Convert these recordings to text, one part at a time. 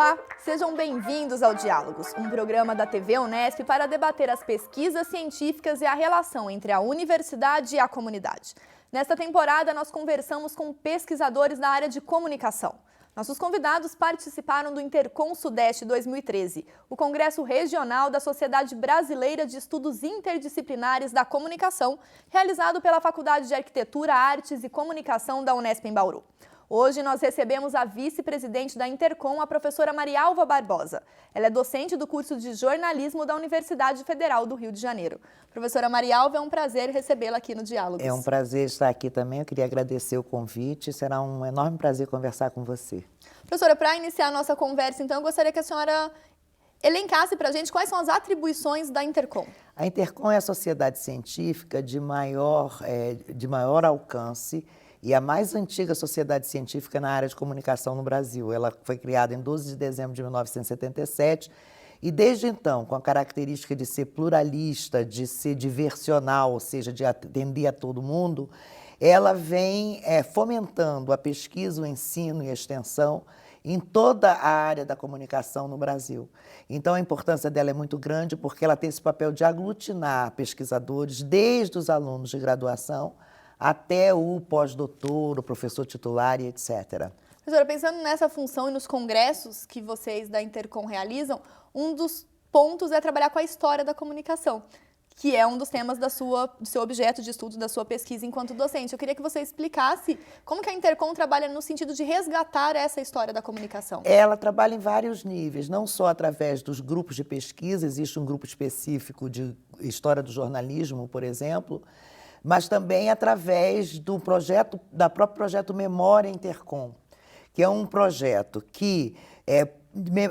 Olá, sejam bem-vindos ao Diálogos, um programa da TV Unesp para debater as pesquisas científicas e a relação entre a universidade e a comunidade. Nesta temporada, nós conversamos com pesquisadores da área de comunicação. Nossos convidados participaram do Intercom Sudeste 2013, o Congresso Regional da Sociedade Brasileira de Estudos Interdisciplinares da Comunicação, realizado pela Faculdade de Arquitetura, Artes e Comunicação da Unesp em Bauru. Hoje nós recebemos a vice-presidente da Intercom, a professora Marialva Barbosa. Ela é docente do curso de jornalismo da Universidade Federal do Rio de Janeiro. Professora Marialva, é um prazer recebê-la aqui no Diálogos. É um prazer estar aqui também, eu queria agradecer o convite, será um enorme prazer conversar com você. Professora, para iniciar a nossa conversa, então, eu gostaria que a senhora elencasse para a gente quais são as atribuições da Intercom. A Intercom é a sociedade científica de maior alcance e a mais antiga sociedade científica na área de comunicação no Brasil. Ela foi criada em 12 de dezembro de 1977 e desde então, com a característica de ser pluralista, de ser diversional, ou seja, de atender a todo mundo, ela vem fomentando a pesquisa, o ensino e a extensão em toda a área da comunicação no Brasil. Então, a importância dela é muito grande porque ela tem esse papel de aglutinar pesquisadores, desde os alunos de graduação até o pós-doutor, o professor titular e etc. Professora, pensando nessa função e nos congressos que vocês da Intercom realizam, um dos pontos é trabalhar com a história da comunicação, que é um dos temas do seu objeto de estudo, da sua pesquisa enquanto docente. Eu queria que você explicasse como que a Intercom trabalha no sentido de resgatar essa história da comunicação. Ela trabalha em vários níveis, não só através dos grupos de pesquisa, existe um grupo específico de história do jornalismo, por exemplo, mas também através do próprio projeto Memória Intercom, que é um projeto que,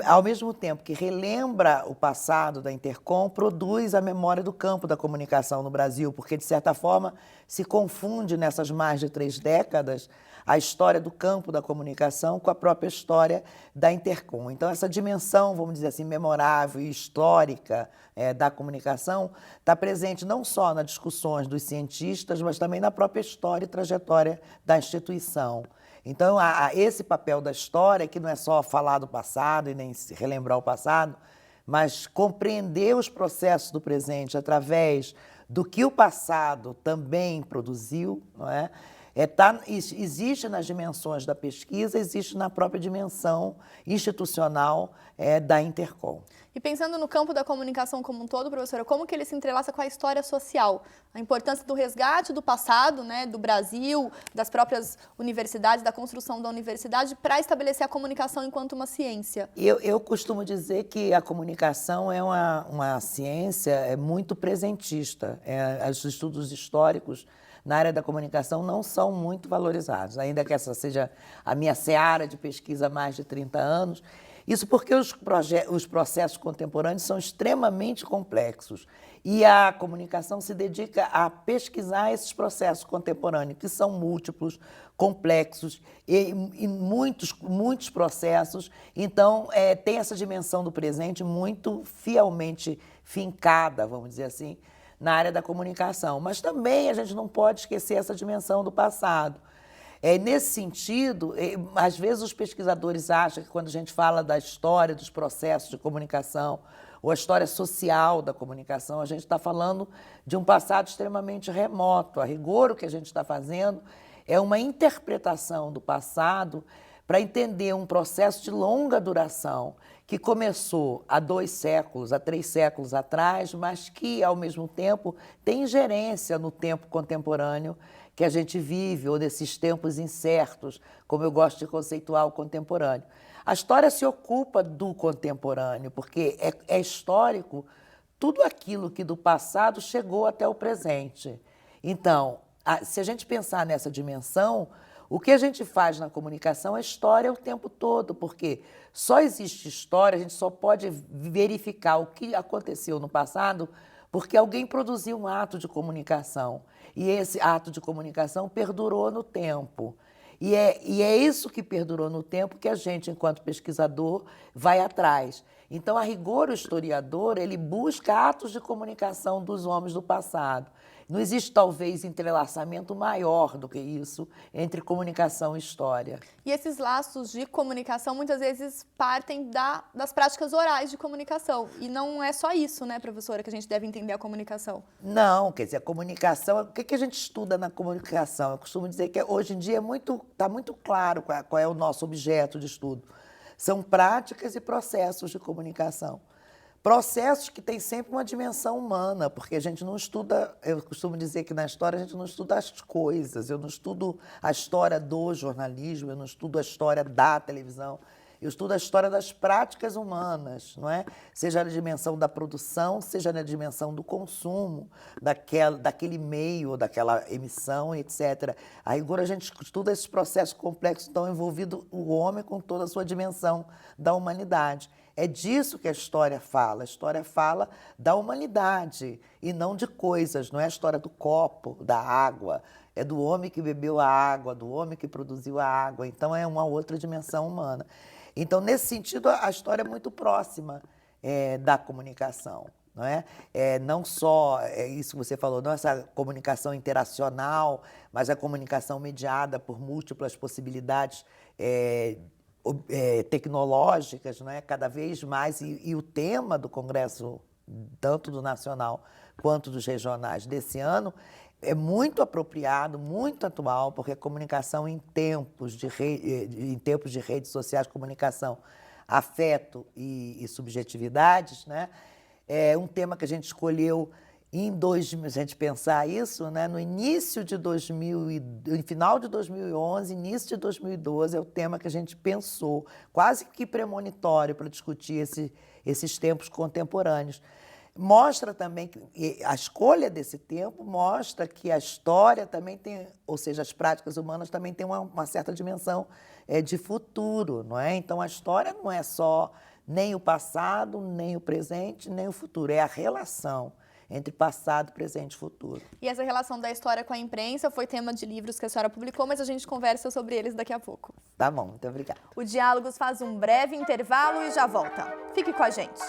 ao mesmo tempo que relembra o passado da Intercom, produz a memória do campo da comunicação no Brasil, porque, de certa forma, se confunde nessas mais de 3 décadas a história do campo da comunicação com a própria história da Intercom. Então, essa dimensão, vamos dizer assim, memorável e histórica da comunicação está presente não só nas discussões dos cientistas, mas também na própria história e trajetória da instituição. Então, esse papel da história, que não é só falar do passado e nem relembrar o passado, mas compreender os processos do presente através do que o passado também produziu, não é? Existe nas dimensões da pesquisa, existe na própria dimensão institucional da Intercom. E pensando no campo da comunicação como um todo, professora, como que ele se entrelaça com a história social? A importância do resgate do passado, né, do Brasil, das próprias universidades, da construção da universidade, para estabelecer a comunicação enquanto uma ciência. Eu costumo dizer que a comunicação é uma ciência muito presentista. Os estudos históricos na área da comunicação não são muito valorizados, ainda que essa seja a minha seara de pesquisa há mais de 30 anos. Isso porque os processos contemporâneos são extremamente complexos e a comunicação se dedica a pesquisar esses processos contemporâneos, que são múltiplos, complexos e muitos processos. Então, tem essa dimensão do presente muito fielmente fincada, vamos dizer assim, na área da comunicação. Mas também a gente não pode esquecer essa dimensão do passado. Nesse sentido, às vezes os pesquisadores acham que quando a gente fala da história dos processos de comunicação ou a história social da comunicação, a gente está falando de um passado extremamente remoto. A rigor, o que a gente está fazendo é uma interpretação do passado para entender um processo de longa duração que começou há 2 séculos, há 3 séculos atrás, mas que, ao mesmo tempo, tem ingerência no tempo contemporâneo que a gente vive, ou desses tempos incertos, como eu gosto de conceituar o contemporâneo. A história se ocupa do contemporâneo, porque é histórico tudo aquilo que do passado chegou até o presente. Então, se a gente pensar nessa dimensão, o que a gente faz na comunicação é história o tempo todo, porque só existe história, a gente só pode verificar o que aconteceu no passado porque alguém produziu um ato de comunicação e esse ato de comunicação perdurou no tempo. E é isso que perdurou no tempo que a gente, enquanto pesquisador, vai atrás. Então, a rigor, o historiador, ele busca atos de comunicação dos homens do passado. Não existe, talvez, entrelaçamento maior do que isso entre comunicação e história. E esses laços de comunicação, muitas vezes, partem das práticas orais de comunicação. E não é só isso, né, professora, que a gente deve entender a comunicação. Não, quer dizer, a comunicação... O que a gente estuda na comunicação? Eu costumo dizer que hoje em dia está muito claro qual é o nosso objeto de estudo. São práticas e processos de comunicação. Processos que têm sempre uma dimensão humana, porque a gente não estuda, eu costumo dizer que na história a gente não estuda as coisas, eu não estudo a história do jornalismo, eu não estudo a história da televisão, eu estudo a história das práticas humanas, não é? Seja na dimensão da produção, seja na dimensão do consumo, daquele meio, daquela emissão, etc. A rigor, a gente estuda esses processos complexos, estão envolvidos o homem com toda a sua dimensão da humanidade. É disso que a história fala. A história fala da humanidade e não de coisas. Não é a história do copo, da água. É do homem que bebeu a água, do homem que produziu a água. Então, é uma outra dimensão humana. Então, nesse sentido, a história é muito próxima da comunicação. Não é? Não só isso que você falou, não essa comunicação interacional, mas a comunicação mediada por múltiplas possibilidades tecnológicas, não é? Cada vez mais, e o tema do Congresso, tanto do Nacional quanto dos regionais desse ano, é muito apropriado, muito atual, porque a comunicação em tempos de redes sociais, comunicação, afeto e subjetividades, né? É um tema que a gente escolheu se a gente pensar isso, né, no final de 2011, início de 2012, é o tema que a gente pensou, quase que premonitório para discutir esses tempos contemporâneos. Mostra também que a escolha desse tempo mostra que a história também tem, ou seja, as práticas humanas também têm uma certa dimensão de futuro, não é? Então, a história não é só nem o passado, nem o presente, nem o futuro, é a relação entre passado, presente e futuro. E essa relação da história com a imprensa foi tema de livros que a senhora publicou, mas a gente conversa sobre eles daqui a pouco. Tá bom, muito obrigada. O Diálogos faz um breve intervalo e já volta. Fique com a gente.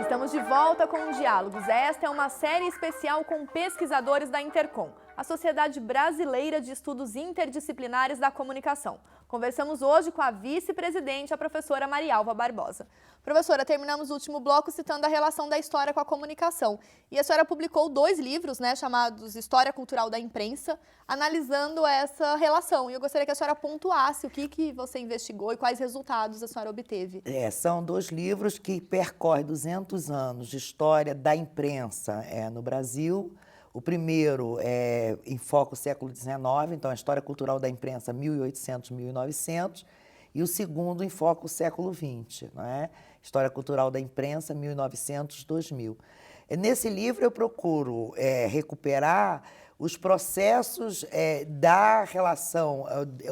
Estamos de volta com o Diálogos. Esta é uma série especial com pesquisadores da Intercom, a Sociedade Brasileira de Estudos Interdisciplinares da Comunicação. Conversamos hoje com a vice-presidente, a professora Marialva Barbosa. Professora, terminamos o último bloco citando a relação da história com a comunicação. E a senhora publicou 2 livros, né, chamados História Cultural da Imprensa, analisando essa relação. E eu gostaria que a senhora pontuasse o que você investigou e quais resultados a senhora obteve. São 2 livros que percorrem 200 anos de história da imprensa no Brasil. O primeiro enfoca o século XIX, então a História Cultural da Imprensa 1800-1900, e o segundo enfoca o século XX, não é? História Cultural da Imprensa 1900-2000. Nesse livro eu procuro recuperar os processos da relação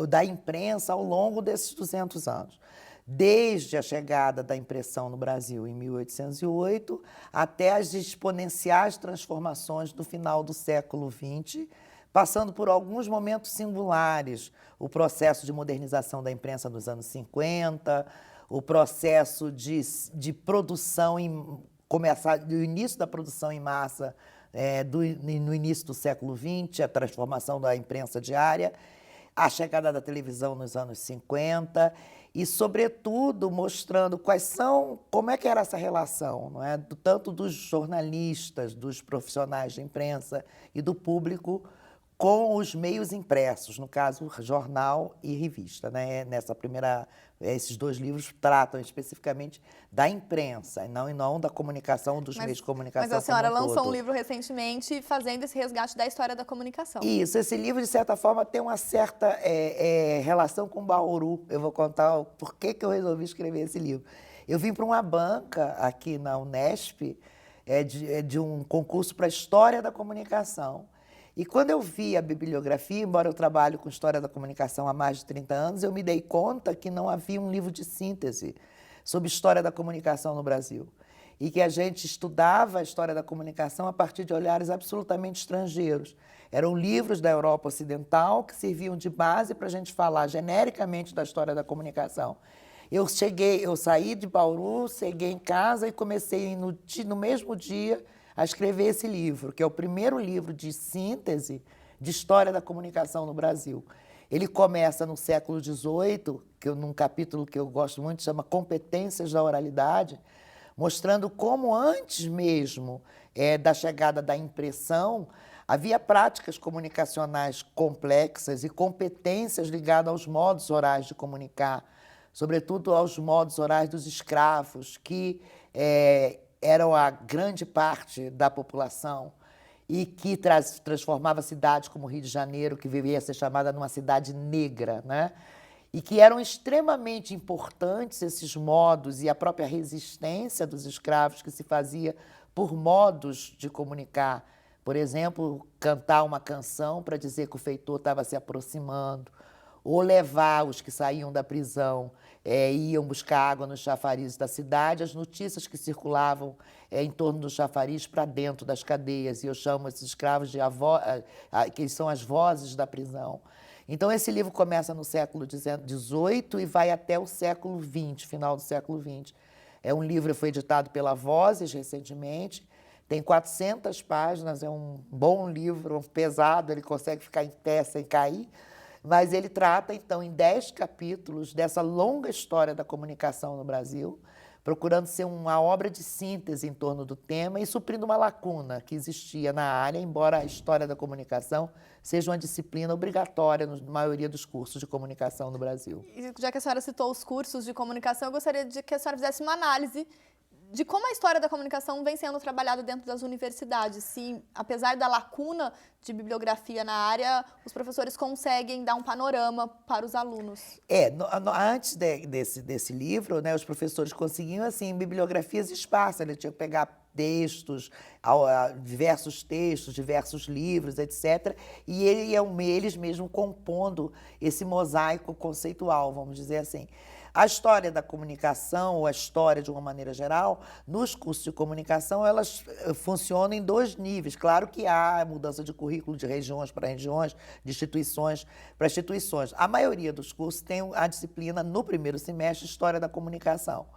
da imprensa ao longo desses 200 anos. Desde a chegada da impressão no Brasil em 1808 até as exponenciais transformações do final do século XX, passando por alguns momentos singulares, o processo de modernização da imprensa nos anos 50, o processo de produção, do início da produção em massa no início do século XX, a transformação da imprensa diária, a chegada da televisão nos anos 50 e, sobretudo, mostrando como é que era essa relação, não é? Tanto dos jornalistas, dos profissionais de imprensa e do público com os meios impressos, no caso, jornal e revista, né? Esses 2 livros tratam especificamente da imprensa, e não da comunicação, dos meios de comunicação. Mas a senhora lançou um livro recentemente fazendo esse resgate da história da comunicação. Isso, esse livro, de certa forma, tem uma certa relação com Bauru. Eu vou contar o porquê que eu resolvi escrever esse livro. Eu vim para uma banca aqui na Unesp, de um concurso para História da Comunicação. E quando eu vi a bibliografia, embora eu trabalhe com História da Comunicação há mais de 30 anos, eu me dei conta que não havia um livro de síntese sobre História da Comunicação no Brasil. e que a gente estudava a história da comunicação a partir de olhares absolutamente estrangeiros. Eram livros da Europa Ocidental que serviam de base para a gente falar genericamente da história da comunicação. Eu saí de Bauru, cheguei em casa e comecei no mesmo dia a escrever esse livro, que é o primeiro livro de síntese de história da comunicação no Brasil. Ele começa no século XVIII, num capítulo que eu gosto muito, chama Competências da Oralidade, mostrando como antes mesmo da chegada da impressão, havia práticas comunicacionais complexas e competências ligadas aos modos orais de comunicar, sobretudo aos modos orais dos escravos, que eram a grande parte da população e que transformava cidades como Rio de Janeiro, que viria a ser chamada numa cidade negra, né? E que eram extremamente importantes esses modos e a própria resistência dos escravos que se fazia por modos de comunicar. Por exemplo, cantar uma canção para dizer que o feitor estava se aproximando, ou levar os que saíam da prisão iam buscar água nos chafarizes da cidade, as notícias que circulavam em torno do chafariz para dentro das cadeias, e eu chamo esses escravos de que são as vozes da prisão. Então, esse livro começa no século XVIII e vai até o século XX, final do século XX. É um livro que foi editado pela Vozes recentemente, tem 400 páginas, é um bom livro, pesado, ele consegue ficar em pé sem cair, mas ele trata, então, em 10 capítulos dessa longa história da comunicação no Brasil, procurando ser uma obra de síntese em torno do tema e suprindo uma lacuna que existia na área, embora a história da comunicação seja uma disciplina obrigatória na maioria dos cursos de comunicação no Brasil. E já que a senhora citou os cursos de comunicação, eu gostaria de que a senhora fizesse uma análise de como a história da comunicação vem sendo trabalhada dentro das universidades. Se, apesar da lacuna de bibliografia na área, os professores conseguem dar um panorama para os alunos. Antes desse livro, né, os professores conseguiam, assim, bibliografias esparsas, eles tinham que pegar textos, diversos textos, diversos livros, etc. E eles mesmos compondo esse mosaico conceitual, vamos dizer assim. A história da comunicação, ou a história de uma maneira geral, nos cursos de comunicação, elas funcionam em 2 níveis. Claro que há mudança de currículo de regiões para regiões, de instituições para instituições. A maioria dos cursos tem a disciplina, no primeiro semestre, História da Comunicação,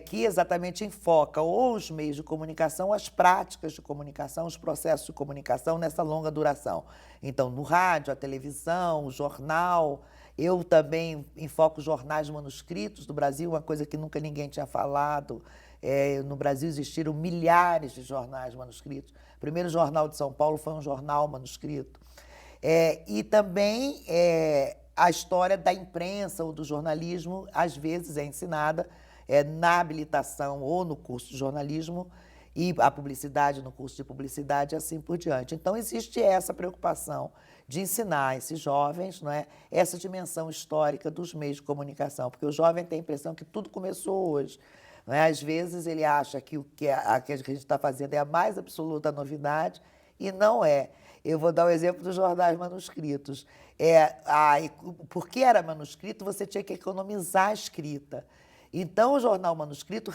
que exatamente enfoca ou os meios de comunicação, as práticas de comunicação, os processos de comunicação nessa longa duração. Então, no rádio, a televisão, o jornal. Eu também enfoco jornais manuscritos do Brasil, uma coisa que nunca ninguém tinha falado. No Brasil existiram milhares de jornais manuscritos. O primeiro jornal de São Paulo foi um jornal manuscrito. E também a história da imprensa ou do jornalismo, às vezes, é ensinada na habilitação ou no curso de jornalismo, e a publicidade no curso de publicidade e assim por diante. Então, existe essa preocupação de ensinar a esses jovens, não é, essa dimensão histórica dos meios de comunicação, porque o jovem tem a impressão que tudo começou hoje. Não é? Às vezes ele acha que o que a gente está fazendo é a mais absoluta novidade, e não é. Eu vou dar o exemplo dos jornais manuscritos. Porque era manuscrito, você tinha que economizar a escrita. Então, o jornal manuscrito,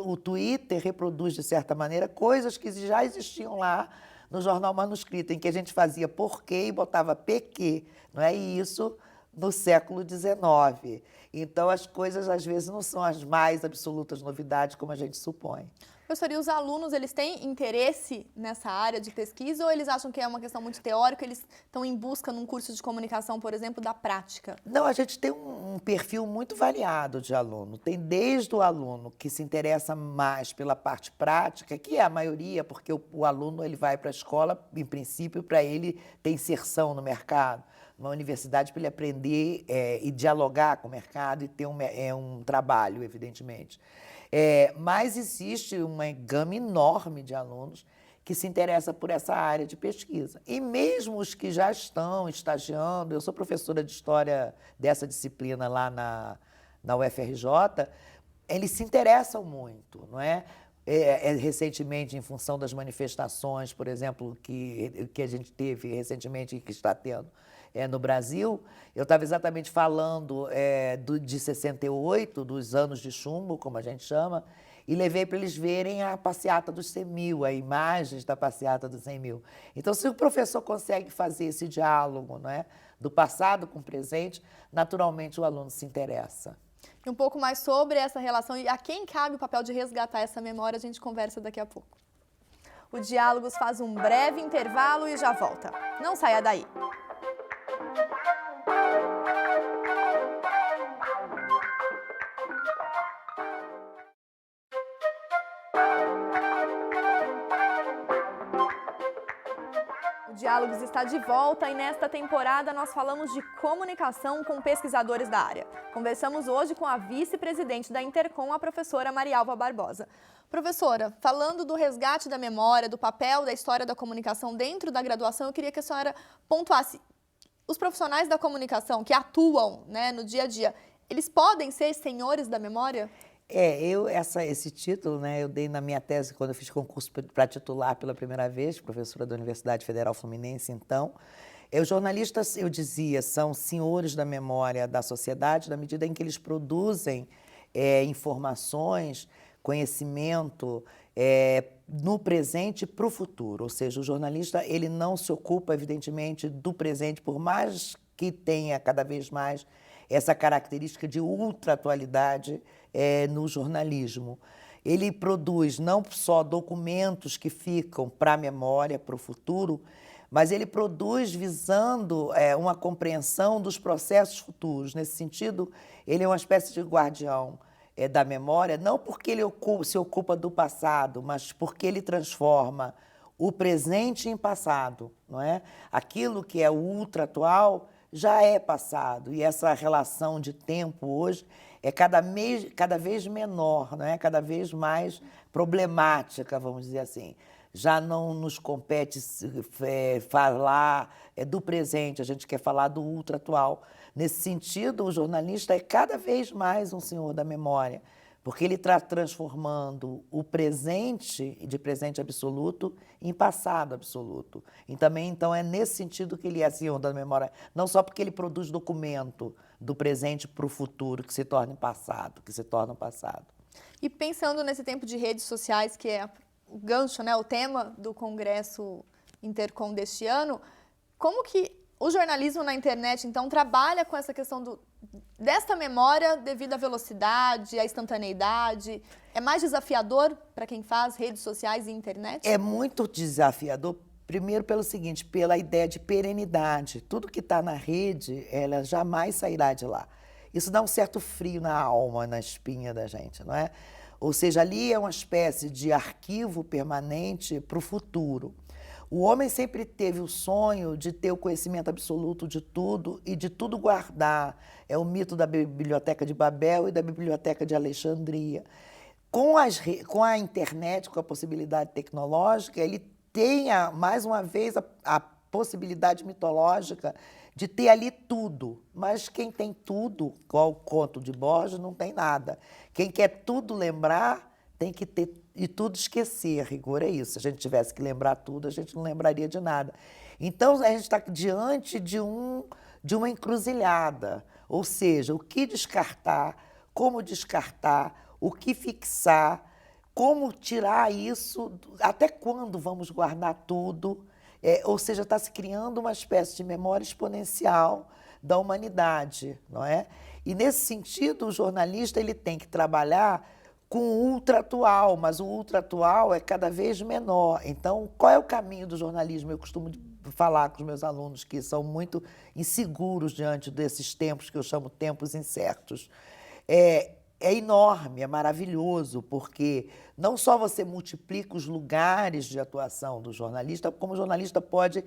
o Twitter reproduz, de certa maneira, coisas que já existiam lá no jornal manuscrito, em que a gente fazia porquê e botava PQ, não é? E isso no século XIX. Então, as coisas, às vezes, não são as mais absolutas novidades, como a gente supõe. Professor, e os alunos, eles têm interesse nessa área de pesquisa ou eles acham que é uma questão muito teórica, eles estão em busca, num curso de comunicação, por exemplo, da prática? Não, a gente tem um perfil muito variado de aluno. Tem desde o aluno que se interessa mais pela parte prática, que é a maioria, porque o aluno ele vai para a escola, em princípio, para ele ter inserção no mercado. Uma universidade para ele aprender e dialogar com o mercado e ter um trabalho, evidentemente. Mas existe uma gama enorme de alunos que se interessa por essa área de pesquisa. E mesmo os que já estão estagiando, eu sou professora de História dessa disciplina lá na UFRJ, eles se interessam muito, não é? Recentemente, em função das manifestações, por exemplo, que a gente teve recentemente e que está tendo no Brasil, eu estava exatamente falando de 68, dos anos de chumbo, como a gente chama, e levei para eles verem a passeata dos 100.000, as imagens da passeata dos 100.000. Então, se o professor consegue fazer esse diálogo, não é, do passado com o presente, naturalmente o aluno se interessa. E um pouco mais sobre essa relação e a quem cabe o papel de resgatar essa memória, a gente conversa daqui a pouco. O Diálogos faz um breve intervalo e já volta. Não saia daí! O Diálogos está de volta e nesta temporada nós falamos de comunicação com pesquisadores da área. Conversamos hoje com a vice-presidente da Intercom, a professora Marialva Barbosa. Professora, falando do resgate da memória, do papel da história da comunicação dentro da graduação, eu queria que a senhora pontuasse. Os profissionais da comunicação que atuam, né, no dia a dia, eles podem ser senhores da memória? Esse título, né, eu dei na minha tese quando eu fiz concurso para titular pela primeira vez, professora da Universidade Federal Fluminense, então. Os jornalistas, eu dizia, são senhores da memória da sociedade, na medida em que eles produzem informações, conhecimento no presente para o futuro. Ou seja, o jornalista ele não se ocupa, evidentemente, do presente, por mais que tenha cada vez mais essa característica de ultra-atualidade no jornalismo. Ele produz não só documentos que ficam para a memória, para o futuro, mas ele produz visando uma compreensão dos processos futuros. Nesse sentido, ele é uma espécie de guardião da memória, não porque ele se ocupa do passado, mas porque ele transforma o presente em passado, não é? Aquilo que é ultra-atual já é passado, e essa relação de tempo hoje é cada vez menor, não é? Cada vez mais problemática, vamos dizer assim. Já não nos compete falar do presente, a gente quer falar do ultra-atual. Nesse sentido, o jornalista é cada vez mais um senhor da memória, porque ele está transformando o presente, de presente absoluto, em passado absoluto. E também, então, é nesse sentido que ele é senhor da memória, não só porque ele produz documento do presente para o futuro, que se torna passado, que se torna passado. E pensando nesse tempo de redes sociais, que é o gancho, né, o tema do Congresso Intercom deste ano, como que o jornalismo na internet, então, trabalha com essa questão desta memória devido à velocidade, à instantaneidade? É mais desafiador para quem faz redes sociais e internet? É muito desafiador, primeiro pelo seguinte, pela ideia de perenidade. Tudo que está na rede, ela jamais sairá de lá. Isso dá um certo frio na alma, na espinha da gente, não é? Ou seja, ali é uma espécie de arquivo permanente para o futuro. O homem sempre teve o sonho de ter o conhecimento absoluto de tudo e de tudo guardar. É o mito da Biblioteca de Babel e da Biblioteca de Alexandria. Com a internet, com a possibilidade tecnológica, ele tem, mais uma vez, a possibilidade mitológica de ter ali tudo. Mas quem tem tudo, igual o conto de Borges, não tem nada. Quem quer tudo lembrar, tem que ter e tudo esquecer. A rigor é isso. Se a gente tivesse que lembrar tudo, a gente não lembraria de nada. Então, a gente está diante de uma encruzilhada. Ou seja, o que descartar, como descartar, o que fixar, como tirar isso, até quando vamos guardar tudo. Ou seja, está se criando uma espécie de memória exponencial da humanidade, não é? E, nesse sentido, o jornalista ele tem que trabalhar com o ultra-atual, mas o ultra-atual é cada vez menor. Então, qual é o caminho do jornalismo? Eu costumo falar com os meus alunos que são muito inseguros diante desses tempos, que eu chamo tempos incertos. É enorme, é maravilhoso, porque não só você multiplica os lugares de atuação do jornalista, como o jornalista pode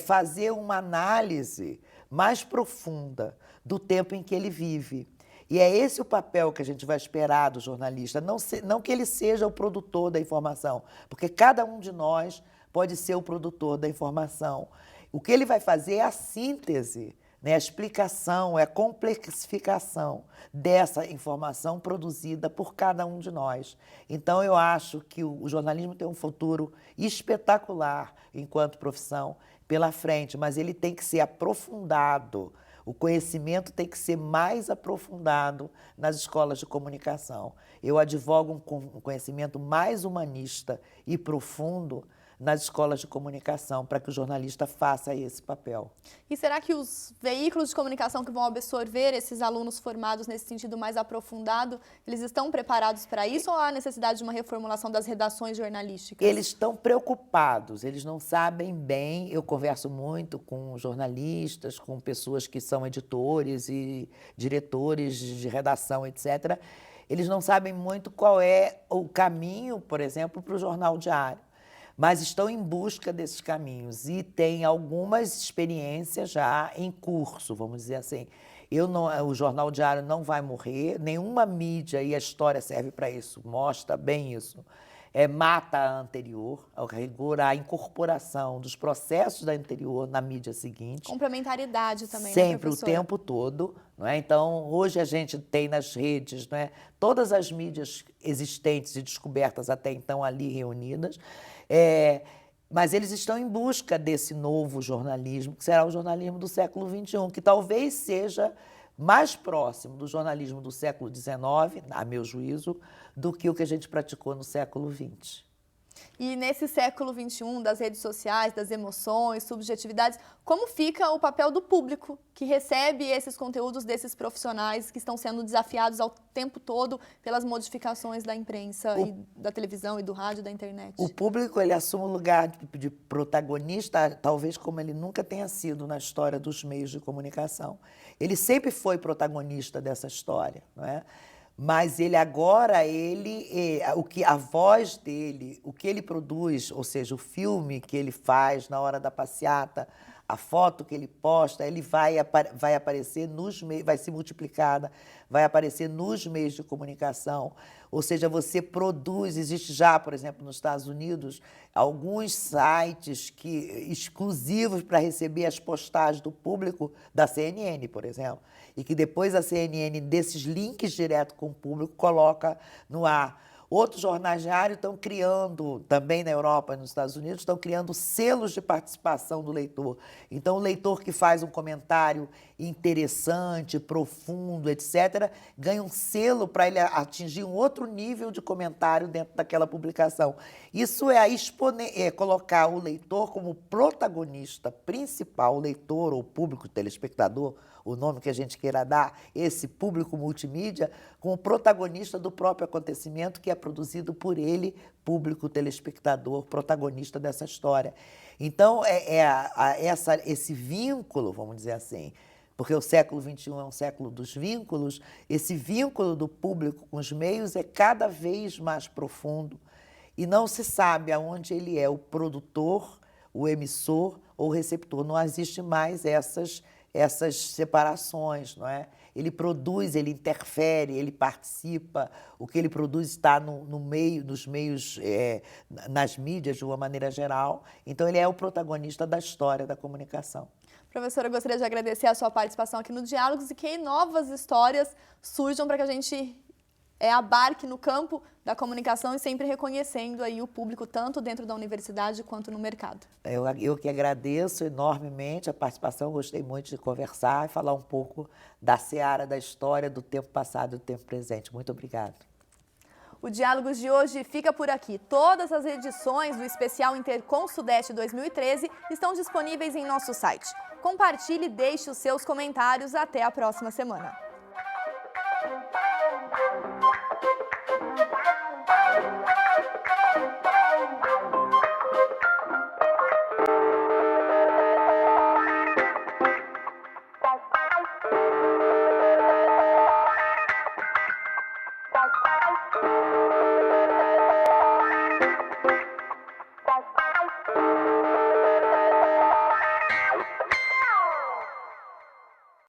fazer uma análise mais profunda do tempo em que ele vive. E é esse o papel que a gente vai esperar do jornalista, não que ele seja o produtor da informação, porque cada um de nós pode ser o produtor da informação. O que ele vai fazer é a síntese, né, a explicação, é a complexificação dessa informação produzida por cada um de nós. Então, eu acho que o jornalismo tem um futuro espetacular enquanto profissão pela frente, mas ele tem que ser aprofundado. O conhecimento tem que ser mais aprofundado nas escolas de comunicação. Eu advogo um conhecimento mais humanista e profundo nas escolas de comunicação, para que o jornalista faça esse papel. E será que os veículos de comunicação que vão absorver esses alunos formados nesse sentido mais aprofundado, eles estão preparados para isso ou há necessidade de uma reformulação das redações jornalísticas? Eles estão preocupados, eles não sabem bem. Eu converso muito com jornalistas, com pessoas que são editores e diretores de redação, etc. Eles não sabem muito qual é o caminho, por exemplo, para o jornal diário, mas estão em busca desses caminhos e têm algumas experiências já em curso, vamos dizer assim. O jornal diário não vai morrer, nenhuma mídia, e a história serve para isso, mostra bem isso. Mata a anterior, ao rigor, a incorporação dos processos da anterior na mídia seguinte. Complementariedade também, sempre, né, o tempo todo. Não é? Então, hoje a gente tem nas redes, não é, todas as mídias existentes e descobertas até então ali reunidas, mas eles estão em busca desse novo jornalismo, que será o jornalismo do século XXI, que talvez seja mais próximo do jornalismo do século XIX, a meu juízo, do que o que a gente praticou no século XX. E nesse século XXI, das redes sociais, das emoções, subjetividades, como fica o papel do público que recebe esses conteúdos desses profissionais que estão sendo desafiados ao tempo todo pelas modificações da imprensa, e da televisão e do rádio, da internet? O público, ele assume o lugar de protagonista, talvez como ele nunca tenha sido na história dos meios de comunicação. Ele sempre foi protagonista dessa história, não é? Mas ele agora, a voz dele, o que ele produz, ou seja, o filme que ele faz na hora da passeata, a foto que ele posta, ele vai aparecer nos meios, vai ser multiplicada, vai aparecer nos meios de comunicação. Ou seja, você produz, existe já, por exemplo, nos Estados Unidos, alguns sites exclusivos para receber as postagens do público da CNN, por exemplo, e que depois a CNN, desses links direto com o público, coloca no ar. Outros jornais diários estão criando, também na Europa e nos Estados Unidos, estão criando selos de participação do leitor. Então, o leitor que faz um comentário interessante, profundo, etc., ganha um selo para ele atingir um outro nível de comentário dentro daquela publicação. Isso é colocar o leitor como protagonista principal, o leitor ou público telespectador, o nome que a gente queira dar, esse público multimídia, como protagonista do próprio acontecimento que é produzido por ele, público telespectador, protagonista dessa história. Então, esse vínculo, vamos dizer assim, porque o século XXI é um século dos vínculos, esse vínculo do público com os meios é cada vez mais profundo e não se sabe aonde ele é o produtor, o emissor ou o receptor. Não existe mais essas separações, não é? Ele produz, ele interfere, ele participa, o que ele produz está no meio, nos meios, nas mídias de uma maneira geral. Então, ele é o protagonista da história da comunicação. Professora, eu gostaria de agradecer a sua participação aqui no Diálogos e que novas histórias surjam para que a gente abarque no campo da comunicação e sempre reconhecendo aí o público, tanto dentro da universidade quanto no mercado. Eu que agradeço enormemente a participação, gostei muito de conversar e falar um pouco da seara da história do tempo passado e do tempo presente. Muito obrigada. O Diálogos de hoje fica por aqui. Todas as edições do especial Intercom Sudeste 2013 estão disponíveis em nosso site. Compartilhe e deixe os seus comentários. Até a próxima semana. Bye.